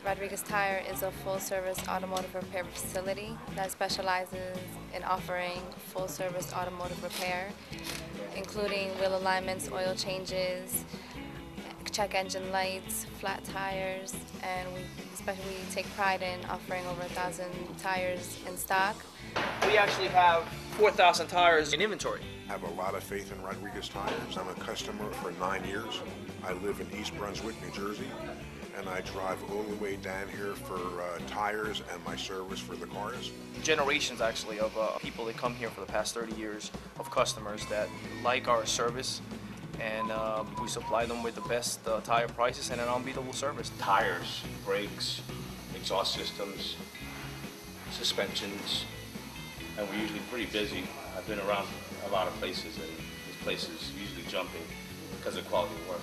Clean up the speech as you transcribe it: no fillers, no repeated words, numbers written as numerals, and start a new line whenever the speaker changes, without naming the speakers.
Rodriguez Tire is a full-service automotive repair facility that specializes in offering full-service automotive repair, including wheel alignments, oil changes, check engine lights, flat tires, and we especially take pride in offering over 1,000 tires in stock.
We actually have 4,000 tires in inventory.
I have a lot of faith in Rodriguez Tires. I'm a customer for 9 years. I live in East Brunswick, New Jersey, and I drive all the way down here for tires and my service for the cars.
Generations actually of people that come here for the past 30 years of customers that like our service, and we supply them with the best tire prices and an unbeatable service.
Tires, brakes, exhaust systems, suspensions, and we're usually pretty busy. I've been around a lot of places, and this place is usually jumping because of quality of work.